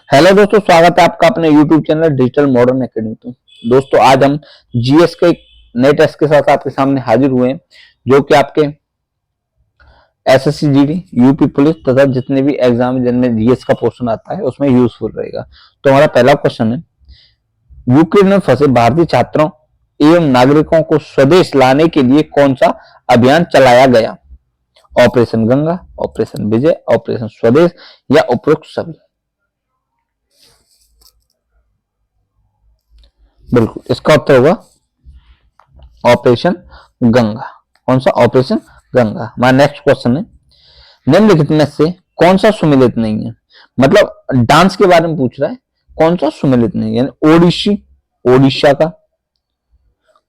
Hello दोस्तों, स्वागत है आपका अपने YouTube channel digital modern academy में। दोस्तों आज हम जीएस के नए टेस्ट के साथ आपके सामने हाजिर हुए हैं, जो कि आपके एसएससी जीडी, यूपी पुलिस तथा जितने भी एग्जाम जिनमें जीएस का पोर्शन आता है उसमें यूजफुल रहेगा। तो हमारा पहला क्वेश्चन है, यूक्रेन में फंसे भारतीय छात्रों एवं नागरिकों को स्वदेश लाने के लिए कौन सा अभियान चलाया गया? ऑपरेशन गंगा, ऑपरेशन विजय, ऑपरेशन स्वदेश या उपरोक्त सभी? बिल्कुल, इसका उत्तर होगा ऑपरेशन गंगा। कौन सा? ऑपरेशन गंगा। हमारा नेक्स्ट क्वेश्चन है, निम्नलिखित में से कौन सा सुमेलित नहीं है? मतलब डांस के बारे में पूछ रहा है, कौन सा सुमेलित नहीं है? यानी ओडिशी ओडिशा का,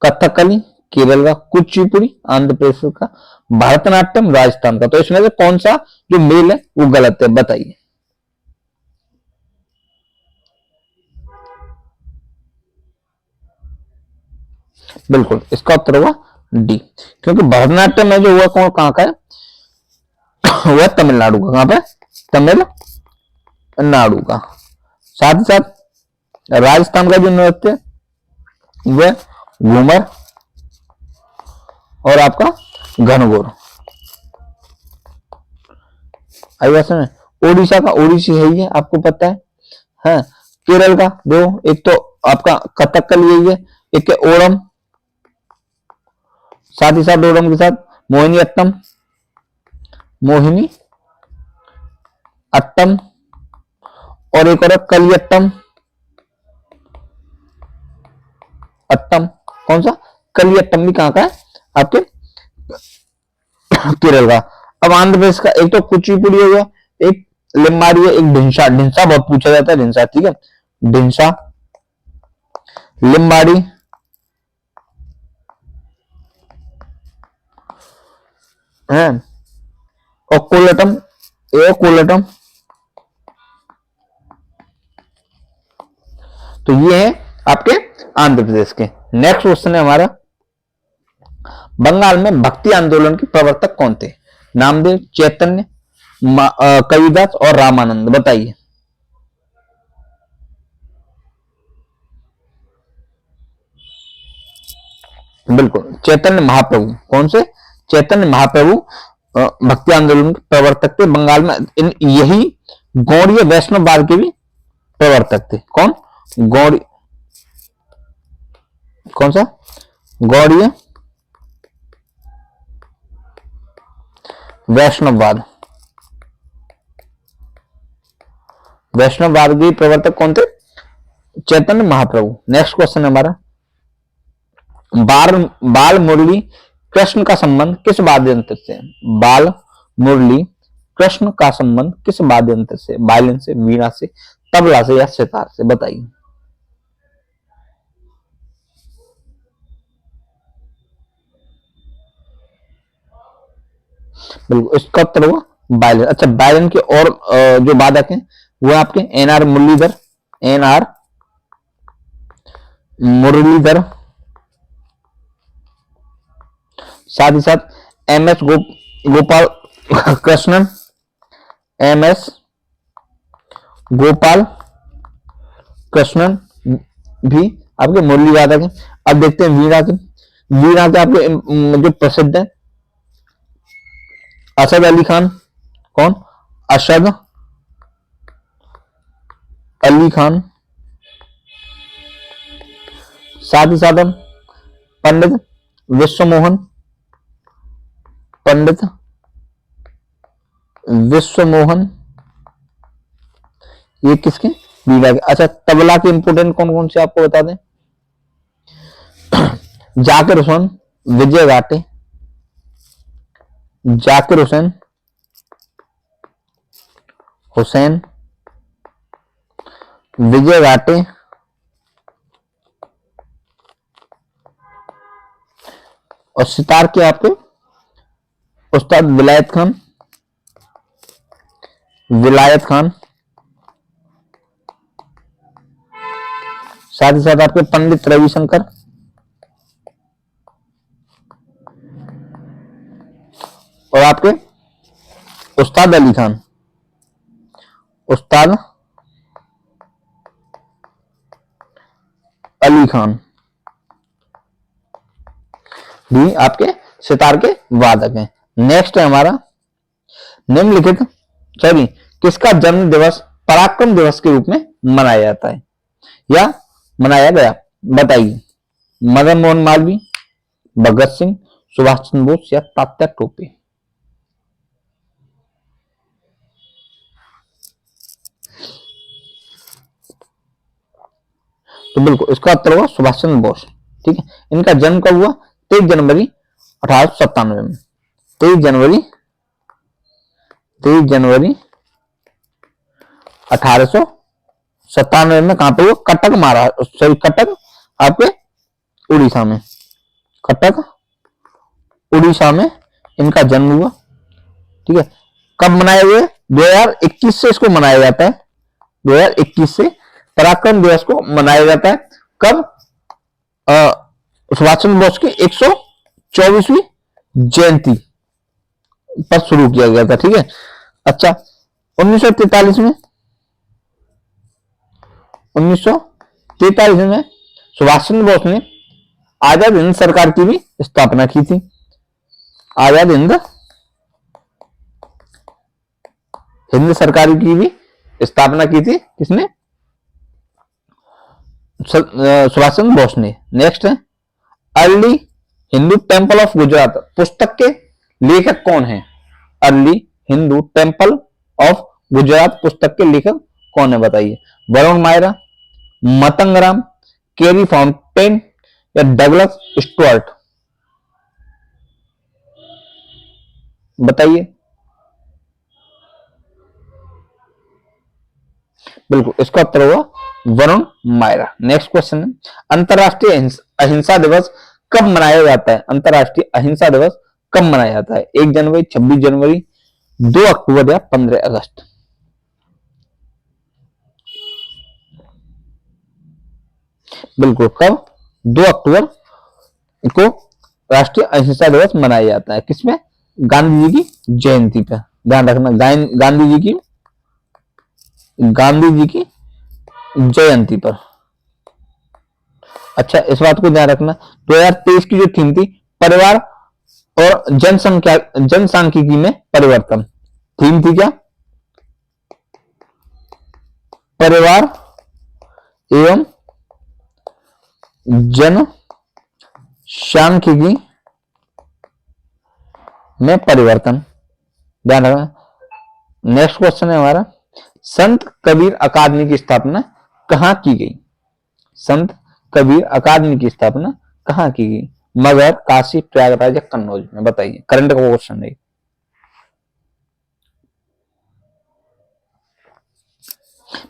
कथकली केरल का, कुचिपुड़ी आंध्र प्रदेश का, भरतनाट्यम राजस्थान का। तो इसमें से कौन सा जो मेल है वो गलत है, बताइए। बिल्कुल, इसका उत्तर होगा डी, क्योंकि भरतनाट्यम में जो हुआ कौन कहां का है? वह तमिलनाडु का। कहां पे? तमिलनाडु का। साथ ही साथ राजस्थान का जो नृत्य वह घूमर और आपका घनघोर। आई बात समझ? ओडिशा का ओडिसी है ये, आपको पता है। हाँ, केरल का दो, एक तो आपका कथकली यही है, एक है ओणम, साथ ही साथ ओणम के साथ मोहिनी अट्टम, मोहिनी अट्टम, और एक और कलियट्टम अट्टम। कौन सा? कलियट्टम भी कहां का है? आपके केरल का। अब आंध्र प्रदेश का, एक तो कुचिपुड़ी हो गया, एक लिम्बाड़ी है, एक ढिंसा। ढिंसा बहुत पूछा जाता है, ढिंसा, ठीक है। ढिंसा, लिम्बाड़ी, है, और कोलटम, ए कोलटम। तो ये है आपके आंध्र प्रदेश के। नेक्स्ट क्वेश्चन है हमारा, बंगाल में भक्ति आंदोलन के प्रवर्तक कौन थे? नामदेव, चैतन्य, कबीरदास और रामानंद। बताइए। बिल्कुल, चैतन्य महाप्रभु। कौन से? चैतन्य महाप्रभु भक्ति आंदोलन के प्रवर्तक थे। बंगाल में यही गौड़ीय वैष्णववाद के भी प्रवर्तक थे। कौन? गौड़ी, कौन सा? गौड़ीय वैष्णववाद, वैष्णववाद के प्रवर्तक कौन थे? चैतन्य महाप्रभु। नेक्स्ट क्वेश्चन है हमारा, बाल मुरली कृष्ण का संबंध किस वाद्य यंत्र से? बाल मुरली कृष्ण का संबंध किस वाद्य यंत्र से? वायलिन से, वीणा से, तबला से या सितार से? बताइए। बिल्कुल, इसका उत्तर होगा वायलिन। अच्छा, वायलिन के और जो वादक हैं वो आपके एनआर मुरलीधर, एनआर मुरलीधर, साथ ही साथ M S Gopal Krishnan, M S Gopal Krishnan भी आपके मुरली वादक हैं। अब देखते हैं वीणा के। वीणा के आपके जो प्रसिद्ध है, असद अली खान। कौन? असद अली खान। साथ ही साथ हम पंडित विश्वमोहन, पंडित विश्वमोहन, ये किसके? वीणा के। अच्छा, तबला के इंपोर्टेंट कौन कौन से आपको बता दें, जाकिर हुसैन, विजय घाटे, जाकिर हुसैन, हुसैन विजय घाटे, और सितार के आपके उस्ताद विलायत खान, विलायत खान। साथ ही साथ आपके पंडित रविशंकर, और आपके उस्ताद अली खान, उस्ताद अली खान। डी आपके सितार के वादक हैं। नेक्स्ट है हमारा निम्नलिखित सॉरी किसका जन्म दिवस पराक्रम दिवस के रूप में मनाया जाता है या मनाया गया, बताइए। मदन मोहन मालवीय, भगत सिंह, सुभाष चंद्र बोस या तात्या टोपे। तो बिल्कुल इसका उत्तर होगा सुभाष चंद्र बोस। ठीक है, इनका जन्म कब हुआ? 23 जनवरी 1897 में। 23 जनवरी 1897 में कहां पे हुआ? कटक महाराष्ट्र, सॉरी कटक आपके उड़ीसा में। कटक उड़ीसा में इनका जन्म हुआ। ठीक है, कब मनाया हुआ? 2021 से इसको मनाया जाता है। 2021 से पराक्रम दिवस को मनाया जाता है। कब? सुभाष चंद्र बोस की 124वीं जयंती पर शुरू किया गया था। ठीक है, अच्छा 1943 में 1943 में सुभाष चंद्र बोस ने आजाद हिंद सरकार की भी स्थापना की थी। आजाद हिंद सरकार की भी स्थापना की थी किसने? सुभाष चंद्र बोस ने। नेक्स्ट है early Hindu temple of Gujarat पुस्तक के लेखक कौन है? Early Hindu temple of Gujarat पुस्तक के लेखक कौन है, बताइए। वरुण मायरा, मतंगराम, केरी फाउंटेन या डगलस स्टुअर्ट, बताइए। बिल्कुल इसका उत्तर होगा वरुण मायरा। नेक्स्ट क्वेश्चन है अंतरराष्ट्रीय अहिंसा दिवस कब मनाया जाता है? अंतरराष्ट्रीय अहिंसा दिवस कब मनाया जाता है? 1 जनवरी, 26 जनवरी, 2 अक्टूबर या 15 अगस्त। बिल्कुल कब? 2 अक्टूबर को राष्ट्रीय अहिंसा दिवस मनाया जाता है। किसमें? गांधी जी की जयंती पे। ध्यान रखना, गांधी जी की जयंती पर। अच्छा इस बात को ध्यान रखना 2023 की जो थीम थी परिवार और जनसांख्यिकी में परिवर्तन। थीम थी क्या? परिवार एवं जनसांख्यिकी में परिवर्तन। ध्यान रखना। नेक्स्ट क्वेश्चन है हमारा संत कबीर अकादमी की स्थापना कहां की गई? संत कबीर अकादमी की स्थापना कहां की गई? मगध, काशी, प्रयागराज या कन्नौज में, बताइए। करंट का क्वेश्चन है।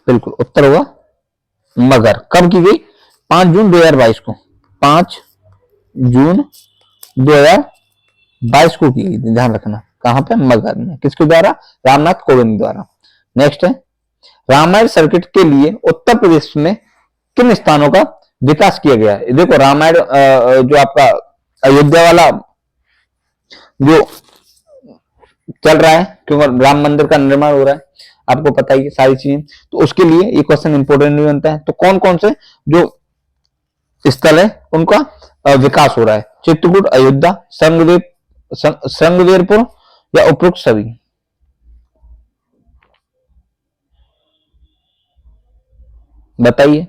बिल्कुल उत्तर होगा मगध। कब की गई? 5 जून 2022 को। 5 जून 2022 को की गई। ध्यान रखना कहां पे? मगध में। किसके द्वारा? रामनाथ कोविंद द्वारा। नेक्स्ट है रामायण सर्किट के लिए उत्तर प्रदेश में किन स्थानों का विकास किया गया है? देखो रामायण जो आपका अयोध्या वाला जो चल रहा है क्योंकि राम मंदिर का निर्माण हो रहा है, आपको पता ही है सारी चीजें, तो उसके लिए ये क्वेश्चन इंपोर्टेंट भी बनता है। तो कौन कौन से जो स्थल है उनका विकास हो रहा है? चित्रकूट, अयोध्या, श्रृंगवेरपुर या उपरोक्त सभी, बताइए।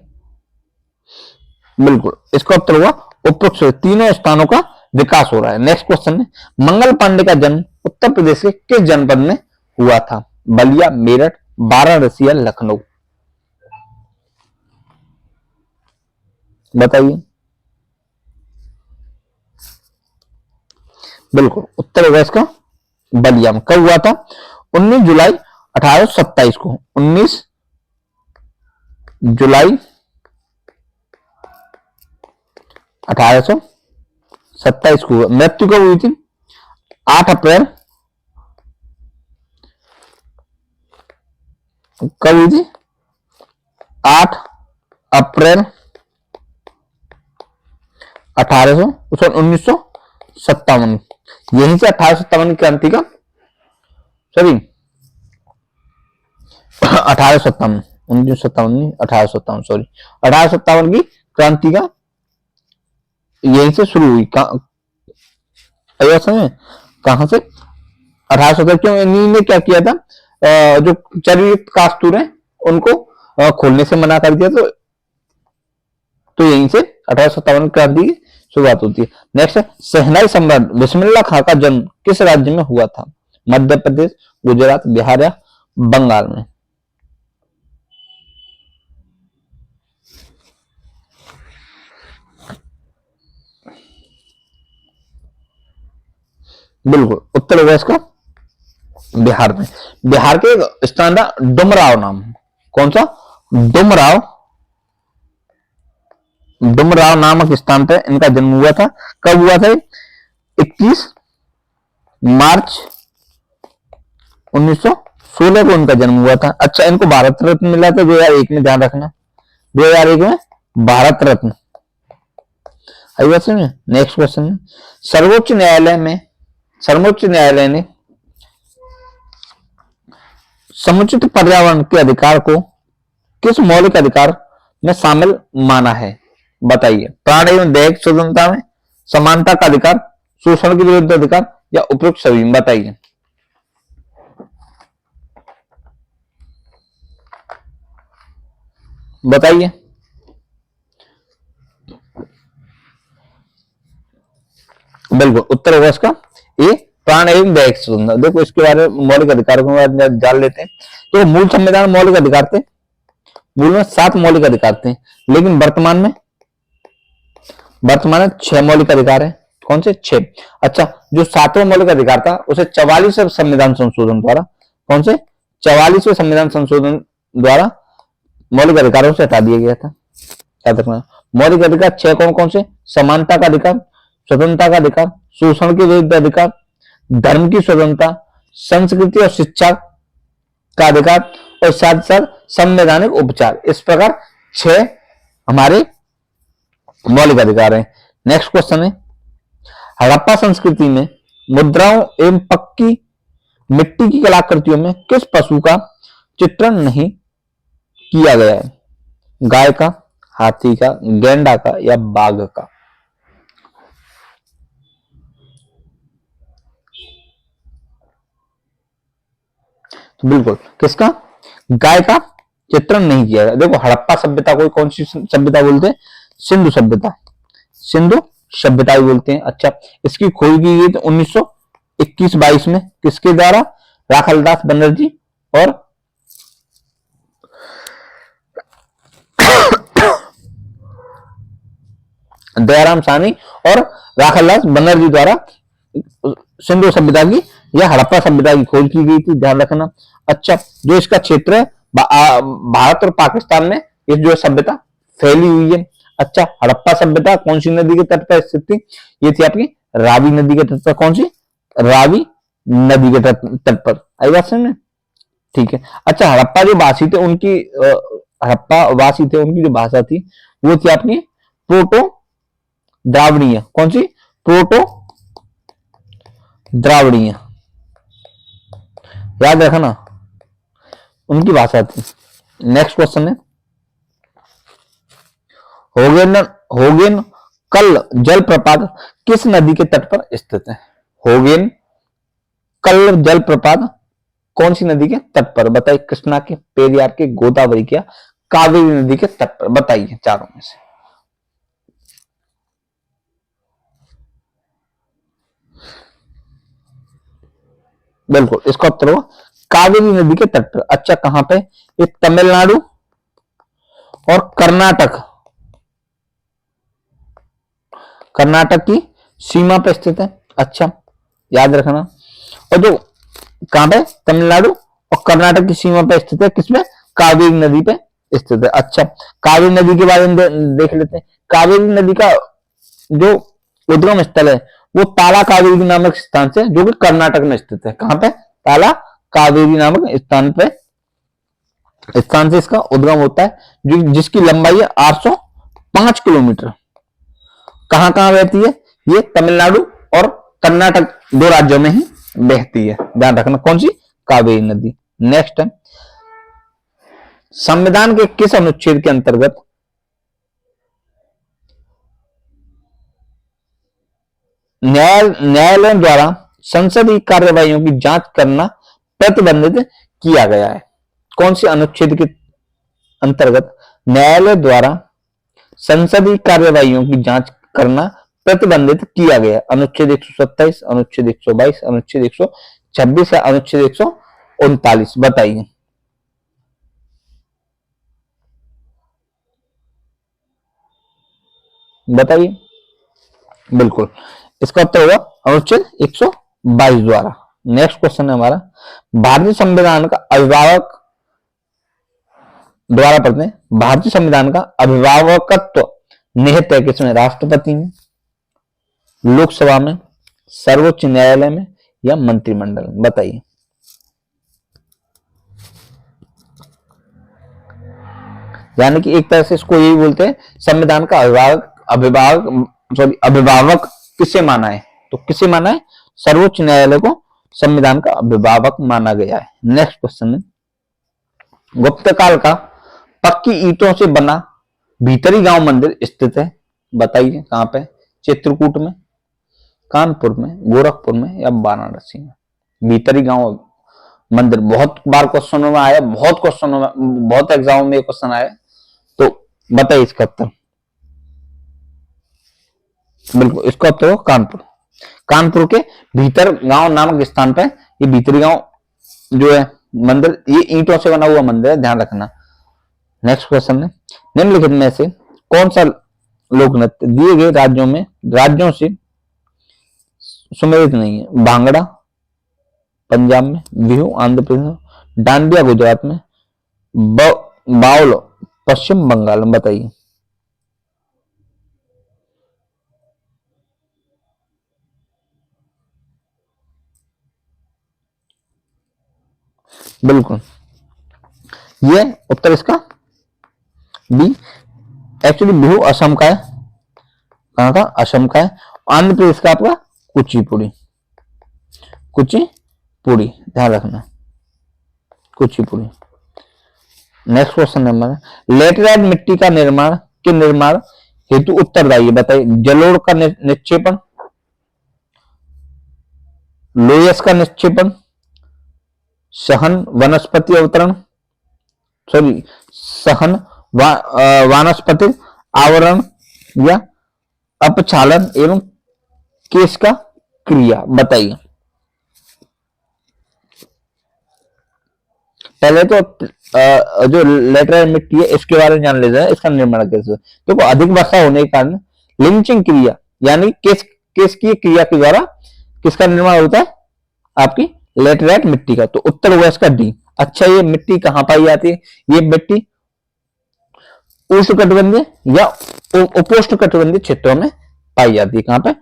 बिल्कुल इसका उत्तर होगा उपरोक्त तीनों स्थानों का विकास हो रहा है। नेक्स्ट क्वेश्चन है मंगल पांडे का जन्म उत्तर प्रदेश के किस जनपद में हुआ था? बलिया, मेरठ, वाराणसी या लखनऊ, बताइए। बिल्कुल उत्तर होगा इसका बलिया में। कब हुआ था? 19 जुलाई 1827 को। 19 जुलाई 1827 को। मृत्यु कब हुई थी? 8 अप्रैल, कब हुई थी? 8 अप्रैल 1957। यहीं से 1857 की क्रांति का सॉरी 1857 1957 1857 सॉरी 1857 की क्रांति का यहीं से शुरू हुई। कहां से? 1870। क्यों? इन्हीं ने क्या किया था, जो चरयुक्त कास्तूर है उनको खोलने से मना कर दिया। तो यहीं से 1857 क्रांति की शुरुआत होती है। नेक्स्ट है, शहनाई सम्राट बिस्मिल्लाह खां का जन्म किस राज्य में हुआ था? मध्य प्रदेश, गुजरात, बिहार या बंगाल में? बिल्कुल उत्तर होगा इसका बिहार में। बिहार के स्थान था डुमराव नाम। कौन सा? डुमराव। डुमराव नामक स्थान पर इनका जन्म हुआ था। कब हुआ था? 21 मार्च 1916 को इनका जन्म हुआ था। अच्छा, इनको भारत रत्न मिला था 2001 में, ध्यान रखना, 2001 में भारत रत्न। नेक्स्ट क्वेश्चन, सर्वोच्च न्यायालय ने समुचित पर्यावरण के अधिकार को किस मौलिक अधिकार में शामिल माना है? बताइए। प्राण एवं दैहिक स्वतंत्रता में, समानता का अधिकार, शोषण के विरुद्ध अधिकार या उपयुक्त सभी में? बताइए। बताइए। बिल्कुल उत्तर होगा इसका ए, प्राण एवं दैहिक स्वतंत्रता। देखो इसके बारे में मौलिक अधिकारों के बारे में जान लेते हैं। तो मूल संविधान मौलिक अधिकार थे, मूल में 7 मौलिक अधिकार थे, लेकिन वर्तमान में 6 मौलिक अधिकार है। कौन से? 6। अच्छा, जो 7वां मौलिक अधिकार था उसे 44वें संविधान संशोधन द्वारा, कौन से? 44वें संविधान संशोधन द्वारा मौलिक अधिकारों से हटा दिया गया था। याद रखना, मौलिक अधिकार 6 कौन कौन से? समानता का अधिकार, स्वतंत्रता का अधिकार, शोषण के विरुद्ध अधिकार, धर्म की स्वतंत्रता, संस्कृति और शिक्षा का अधिकार और साथ साथ संवैधानिक उपचार। इस प्रकार 6 हमारे मौलिक अधिकार हैं। नेक्स्ट क्वेश्चन है, हड़प्पा संस्कृति में मुद्राओं एवं पक्की मिट्टी की कलाकृतियों में किस पशु का चित्रण नहीं किया गया है? गाय का, हाथी का, गैंडा का या बाघ का? तो बिल्कुल किसका? गाय का चित्रण नहीं किया गया। देखो हड़प्पा सभ्यता को कौन सी सभ्यता बोलते हैं? सिंधु सभ्यता। सिंधु सभ्यता भी बोलते हैं। अच्छा, इसकी खोज की गई तो 1921-22 में किसके द्वारा? राखालदास बनर्जी और दयाराम साहनी और राखालदास बनर्जी द्वारा सिंधु सभ्यता की या हड़प्पा सभ्यता की खोज की गई थी, ध्यान रखना। अच्छा, जो इसका क्षेत्र है भारत और पाकिस्तान में ये जो सभ्यता फैली हुई है। अच्छा, हड़प्पा सभ्यता कौन सी नदी के तट पर स्थित थी? ये थी आपकी रावी नदी के तट पर। कौन सी? रावी नदी के तट पर। आई बात समझ में? ठीक है। अच्छा, हड़प्पा जो वासी थे उनकी जो भाषा थी वो थी आपकी प्रोटो द्राविड़ीय। कौन सी? प्रोटो द्राविड़ीय, याद रखना, उनकी भाषा थी। नेक्स्ट क्वेश्चन है, होगेन कल जलप्रपात किस नदी के तट पर स्थित है? होगेन कल जलप्रपात कौन सी नदी के तट पर? बताइए। कृष्णा के, पेरियार के, गोदावरी के, कावेरी नदी के तट पर? बताइए चारों में से। बिल्कुल इसका उत्तर होगा कावेरी नदी के तट पर। अच्छा, कहां पे? ये तमिलनाडु और कर्नाटक की सीमा पर स्थित है। अच्छा, याद रखना। और जो कहां पे? तमिलनाडु और कर्नाटक की सीमा पर स्थित है। किसमें? कावेरी नदी पे स्थित है। अच्छा, कावेरी नदी के बारे में देख लेते हैं। कावेरी नदी का जो उद्गम स्थल है वो ताला कावेरी नामक स्थान से, जो कि कर्नाटक में स्थित है। कहां पे? ताला कावेरी नामक स्थान से इसका उद्गम होता है, जिसकी लंबाई है 805 किलोमीटर। कहां कहां बहती है? ये तमिलनाडु और कर्नाटक 2 राज्यों में ही बहती है, ध्यान रखना। कौन सी? कावेरी नदी। नेक्स्ट है, संविधान के किस अनुच्छेद के अंतर्गत न्यायालय द्वारा संसदीय कार्यवाहियों की जांच करना प्रतिबंधित किया गया है। कौन सी अनुच्छेद के अंतर्गत न्यायालय द्वारा संसदीय कार्यवाहियों की जांच करना प्रतिबंधित किया गया? अनुच्छेद 127, अनुच्छेद 122, अनुच्छेद 126 या अनुच्छेद 139? बताइए। बताइए। बिल्कुल, इसका उत्तर होगा अनुच्छेद 122 द्वारा। नेक्स्ट क्वेश्चन है हमारा, भारतीय संविधान का अभिभावक द्वारा पढ़ते हैं, भारतीय संविधान का अभिभावकत्व निहित है किसमें? राष्ट्रपति में, लोकसभा में, सर्वोच्च न्यायालय में या मंत्रिमंडल में? बताइए। यानी कि एक तरह से इसको यही बोलते हैं, संविधान का अभिभावक किसे माना है? तो किसे माना है? सर्वोच्च न्यायालय को संविधान का अभिभावक माना गया है। नेक्स्ट क्वेश्चन है, गुप्त काल का पक्की ईंटों से बना भीतरी गांव मंदिर स्थित है? बताइए कहां पे? चित्रकूट में, कानपुर में, गोरखपुर में या वाराणसी में? भीतरी गांव मंदिर बहुत बार क्वेश्चनों में आया, बहुत एग्जाम में क्वेश्चन आया, तो बताइए इसका उत्तर। बिल्कुल, इसका उत्तर हो कानपुर। कानपुर के भीतर गांव नामक स्थान पे ये भीतरी गांव जो है मंदिर, ये ईंटों से बना हुआ मंदिर है, ध्यान रखना। नेक्स्ट क्वेश्चन है, निम्नलिखित में से कौन सा लोक नृत्य दिए गए राज्यों से सुमेलित नहीं है? भांगड़ा पंजाब में, बिहू आंध्र प्रदेश में, डांडिया गुजरात में, बाउल पश्चिम बंगाल में? बताइए। बिल्कुल, ये उत्तर इसका बी। एक्चुअली बिहू असम का है। कहां का? असम का है। आंध्र प्रदेश का आपका कुचिपुड़ी, ध्यान रखना, कुचिपुड़ी। नेक्स्ट क्वेश्चन है हमारा, लेटराइट मिट्टी का निर्माण हेतु उत्तरदायी है? बताइए। जलोढ़ का निक्षेपण, लोयस का निक्षेपण, सहन वनस्पति अवतरण, सहन वानस्पतिक आवरण या अपक्षालन एवं केश का क्रिया? बताइए। पहले तो जो लेटराइट मिट्टी है इसके बारे में जान लेते हैं, इसका निर्माण कैसे? देखो, अधिक वर्षा होने के कारण लिंचिंग क्रिया यानी केश की क्रिया के द्वारा किसका निर्माण होता है? आपकी लेटराइट मिट्टी का। तो उत्तर होगा इसका डी। अच्छा, ये मिट्टी कहां पाई जाती है? ये मिट्टी उष्णकटिबंधीय या उपोष्णकटिबंधीय क्षेत्रों में पाई जाती है। कहां पे?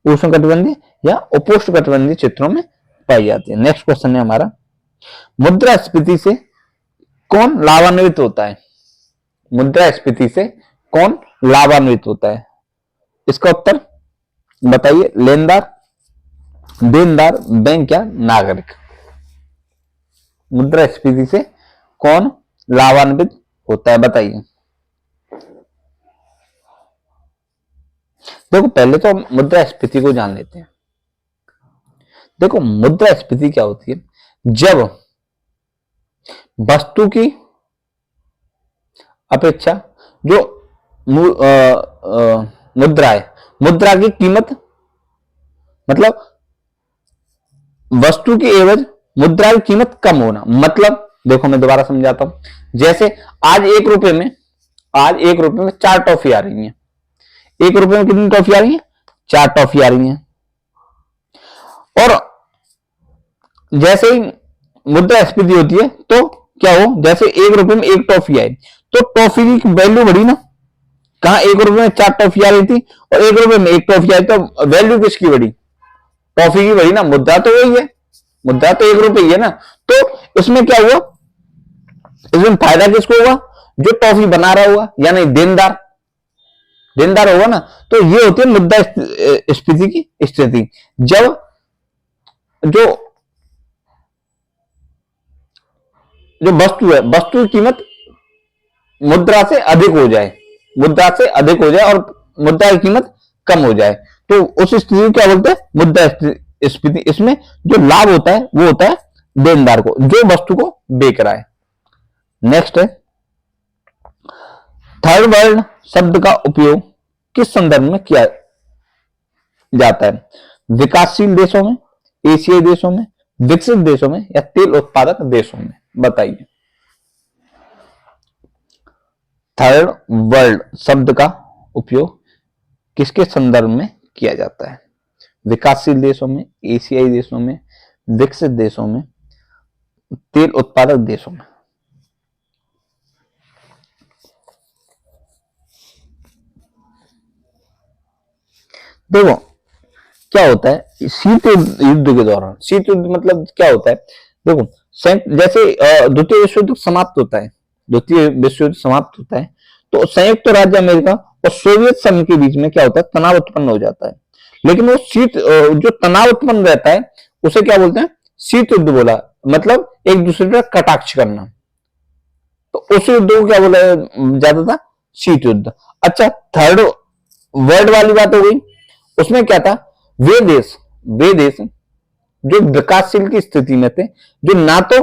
उष्णकटिबंधीय या उपोष्णकटिबंधीय क्षेत्रों में पाई जाती है। नेक्स्ट क्वेश्चन है हमारा, मुद्रास्फीति से कौन लाभान्वित होता है? मुद्रास्फीति से कौन लाभान्वित होता है? इसका उत्तर बताइए। लेनदार, देनदार, बैंक या नागरिक? मुद्रास्फीति से कौन लाभान्वित होता है? बताइए। देखो, पहले तो हम मुद्रास्फीति को जान लेते हैं। देखो, मुद्रास्फीति क्या होती है? जब वस्तु की अपेक्षा जो मुद्रा है, मुद्रा की कीमत, मतलब वस्तु की एवज मुद्रा की कीमत कम होना। मतलब देखो, मैं दोबारा समझाता हूं। जैसे आज 1 रुपए में 4 टॉफी आ रही हैं। 1 रुपए में कितनी टॉफी आ रही है? 4 टॉफी आ रही हैं। और जैसे ही मुद्रास्फीति होती है तो क्या हो? जैसे 1 रुपए में 1 टॉफी आई तो टॉफी की वैल्यू बढ़ी ना। कहा 1 रुपए में 4 टॉफी आ रही थी और 1 रुपए में 1 टॉफी आई, तो वैल्यू किसकी बढ़ी? टॉफी की बढ़ी ना। मुद्रा तो वही है, मुद्रा तो 1 रुपए ही है ना। तो इसमें क्या हुआ? इसमें फायदा किसको हुआ? जो टॉफी बना रहा हुआ, यानी देनदार होगा ना। तो ये होती है मुद्रास्फीति की स्थिति। जब जो वस्तु है, वस्तु की कीमत मुद्रा से अधिक हो जाए, मुद्रा से अधिक हो जाए और मुद्रा की कीमत कम हो जाए, तो उस स्थिति को क्या बोलते हैं, मुद्रा स्फीति। इसमें जो लाभ होता है वो होता है देनदार को, जो वस्तु को बेच रहा है। नेक्स्ट है थर्ड वर्ल्ड शब्द का उपयोग किस संदर्भ में किया जाता है, विकासशील देशों में, एशियाई देशों में, विकसित देशों में या तेल उत्पादक देशों में, बताइए। थर्ड वर्ल्ड शब्द का उपयोग किसके संदर्भ में किया जाता है, विकासशील देशों में, एशियाई देशों में, विकसित देशों में, तेल उत्पादक देशों में। देखो क्या होता है शीत युद्ध के दौरान, शीत युद्ध मतलब क्या होता है, देखो जैसे द्वितीय विश्व युद्ध समाप्त होता है, द्वितीय विश्व युद्ध समाप्त होता है तो संयुक्त राज्य अमेरिका और सोवियत संघ के बीच में क्या होता है, तनाव उत्पन्न हो जाता है। लेकिन वो जो तनाव उत्पन्न रहता है उसे क्या बोलते हैं, शीत युद्ध बोला, मतलब एक दूसरे पर कटाक्ष करना, तो उस युद्ध को क्या बोला जाता था, शीत युद्ध। अच्छा थर्ड वर्ल्ड वाली बात हो गई, उसमें क्या था, वे देश जो विकासशील की स्थिति में थे, जो ना तो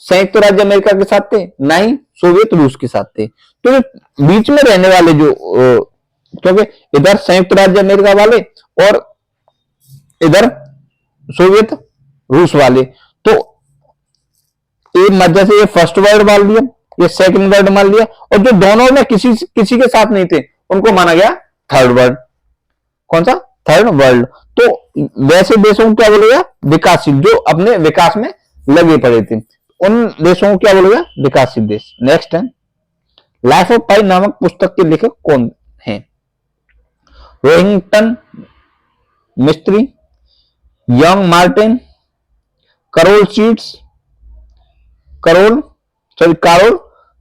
संयुक्त राज्य अमेरिका के साथ थे ना ही सोवियत रूस के साथ थे, तो बीच में रहने वाले जो क्योंकि इधर संयुक्त राज्य अमेरिका वाले और इधर सोवियत रूस वाले, तो एक मध्य से ये फर्स्ट वर्ल्ड मान लिया, ये सेकंड वर्ल्ड मान लिया, और जो दोनों में किसी के साथ नहीं थे उनको माना गया थर्ड वर्ल्ड। कौन सा, थर्ड वर्ल्ड। तो वैसे देशों को क्या बोलेगा, विकासशील, जो अपने विकास में लगे पड़े थे, उन देशों को क्या बोलेगा, विकासशील देश। नेक्स्ट है लाइफ ऑफ पाई नामक पुस्तक के लेखक कौन है, रोहिंगटन मिस्त्री, यंग मार्टिन, करोल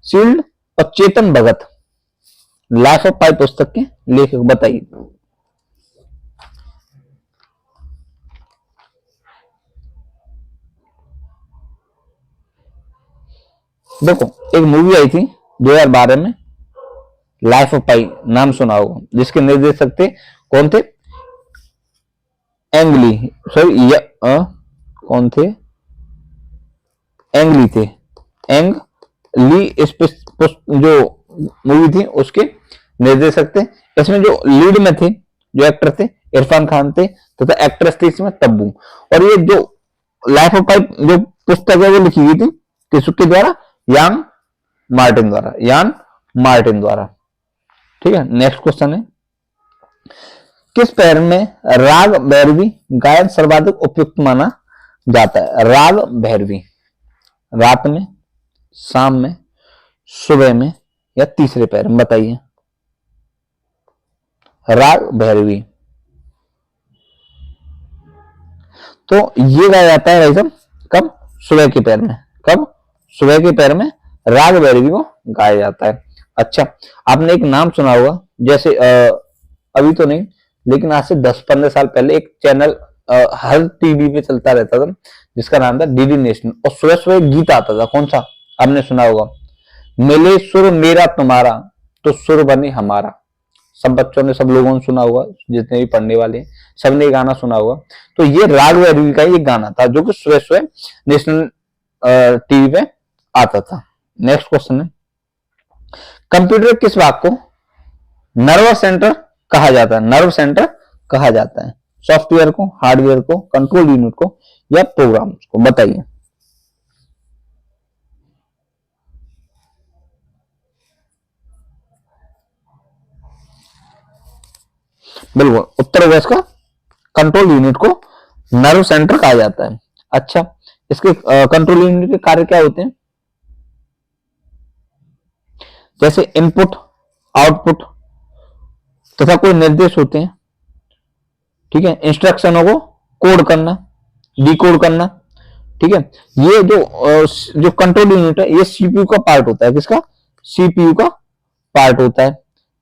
शील्ड और चेतन भगत। लाइफ ऑफ पाई पुस्तक के लेखक बताइए। देखो एक मूवी आई थी 2012 में, लाइफ ऑफ पाई, नाम सुना होगा, जिसके निर्देशक थे कौन थे, एंगली, सॉरी कौन थे, एंगली थे, एंग ली। इस जो मूवी थी उसके निर्देशक थे। इसमें जो लीड में थे, जो एक्टर थे, इरफान खान थे, तथा एक्ट्रेस थी इसमें तब्बू। और ये जो लाइफ ऑफ पाई जो पुस्तक है वो लिखी गई थी किसके द्वारा, यान मार्टिन द्वारा। ठीक है। नेक्स्ट क्वेश्चन है किस पैर में राग भैरवी गायन सर्वाधिक उपयुक्त माना जाता है, राग भैरवी, रात में, शाम में, सुबह में या तीसरे पैर में, बताइए। राग भैरवी तो ये गाया जाता है भाई साहब कब, सुबह के पैर में, कब, सुबह के पैर में राग भैरवी को गाया जाता है। अच्छा आपने एक नाम सुना होगा, जैसे अभी तो नहीं लेकिन आज से 10-15 साल पहले एक चैनल हर टीवी पे चलता रहता था जिसका नाम था डीडी नेशनल, और सुबह सुबह गीत आता था, कौन सा, आपने सुना होगा, मिले सुर मेरा तुम्हारा तो सुर बने हमारा। सब बच्चों ने, सब लोगों ने सुना होगा, जितने भी पढ़ने वाले हैं सबने ये गाना सुना होगा। तो ये राग भैरवी का ये गाना था जो कि सुबह सुबह नेशनल टीवी पे आता था। नेक्स्ट क्वेश्चन है कंप्यूटर किस भाग को नर्वस सेंटर कहा जाता है, नर्व सेंटर कहा जाता है, सॉफ्टवेयर को, हार्डवेयर को, कंट्रोल यूनिट को या प्रोग्राम्स को, बताइए। बिल्कुल उत्तर होगा इसका, कंट्रोल यूनिट को नर्व सेंटर कहा जाता है। अच्छा इसके कंट्रोल यूनिट के कार्य क्या होते हैं, जैसे इनपुट, आउटपुट तथा कोई निर्देश होते हैं। ठीक है, इंस्ट्रक्शनों को कोड करना, डिकोड करना। ठीक है, ये जो कंट्रोल यूनिट है ये सीपीयू का पार्ट होता है, किसका, सीपीयू का पार्ट होता है।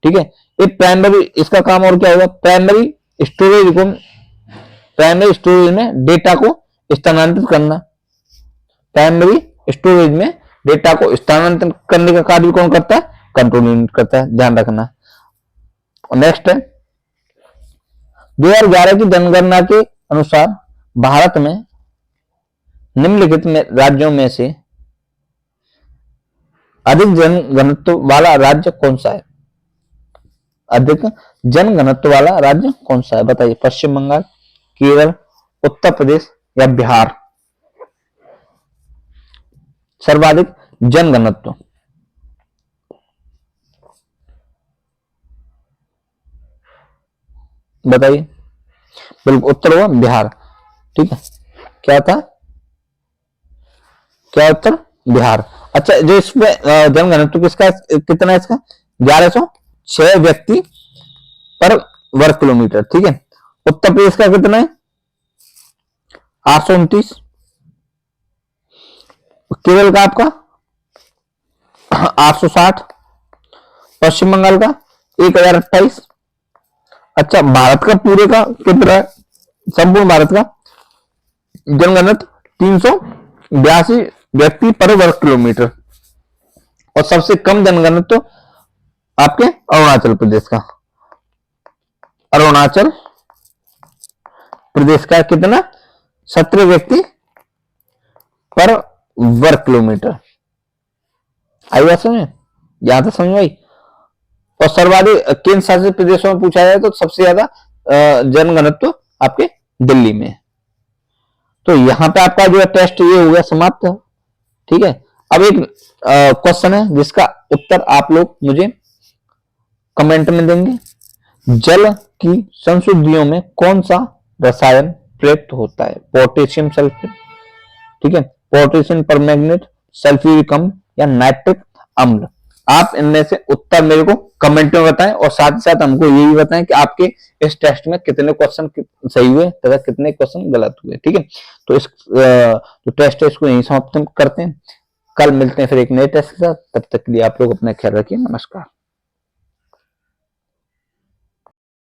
ठीक है, ये प्राइमरी, इसका काम और क्या होगा, प्राइमरी स्टोरेज में डेटा को स्थानांतरित करना, प्राइमरी स्टोरेज में डेटा को स्थानांतरित करने का कार्य कौन करता है? कंट्रोल यूनिट करता है, ध्यान रखना। नेक्स्ट है 2011 की जनगणना के अनुसार भारत में निम्नलिखित में राज्यों में से अधिक जनघनत्व वाला राज्य कौन सा है? अधिक जनघनत्व वाला राज्य कौन सा है? बताइए। पश्चिम बंगाल, केरल, उत्तर प्रदेश या बिहार? सर्वाधिक जनघनत्व, बताइए। बिल्कुल उत्तर हुआ बिहार। ठीक है, क्या था? क्या उत्तर? बिहार। अच्छा, जो इसमें जनघनत्व किसका कितना है? इसका 1106 व्यक्ति पर वर्ग किलोमीटर। ठीक है। उत्तर प्रदेश का कितना है? 829। केरल का आपका 860। पश्चिम बंगाल का 1028। अच्छा, भारत का पूरे का कितना है? संपूर्ण भारत का जनघनत्व 382 व्यक्ति पर वर्ग किलोमीटर। और सबसे कम जनघनत्व आपके अरुणाचल प्रदेश का। अरुणाचल प्रदेश का कितना? 17 व्यक्ति पर वर्ग किलोमीटर। आई बात समझ? यहां तक समझ आई। और सर्वाधिक केंद्र शासित प्रदेशों में पूछा जाए तो सबसे ज्यादा जनघनत्व आपके दिल्ली में। तो यहां पे आपका जो है टेस्ट ये हो गया समाप्त। ठीक है। अब एक क्वेश्चन है जिसका उत्तर आप लोग मुझे कमेंट में देंगे। जल की संशुद्धियों में कौन सा रसायन प्रयुक्त होता है? पोटेशियम सल्फेट, ठीक है, पोटेशियम परमैंगनेट, सल्फ्यूरिक अम्ल या नाइट्रिक अम्ल? आप इनमें से उत्तर मेरे को कमेंट में बताएं और साथ ही साथ हमको ये भी बताएं कि आपके इस टेस्ट में कितने क्वेश्चन सही हुए तथा कितने क्वेश्चन गलत हुए। ठीक है। तो इस जो टेस्ट है इसको यहीं समाप्त करते हैं। कल मिलते हैं फिर एक नए टेस्ट के साथ। तब तक के लिए आप लोग अपना ख्याल रखिए। नमस्कार।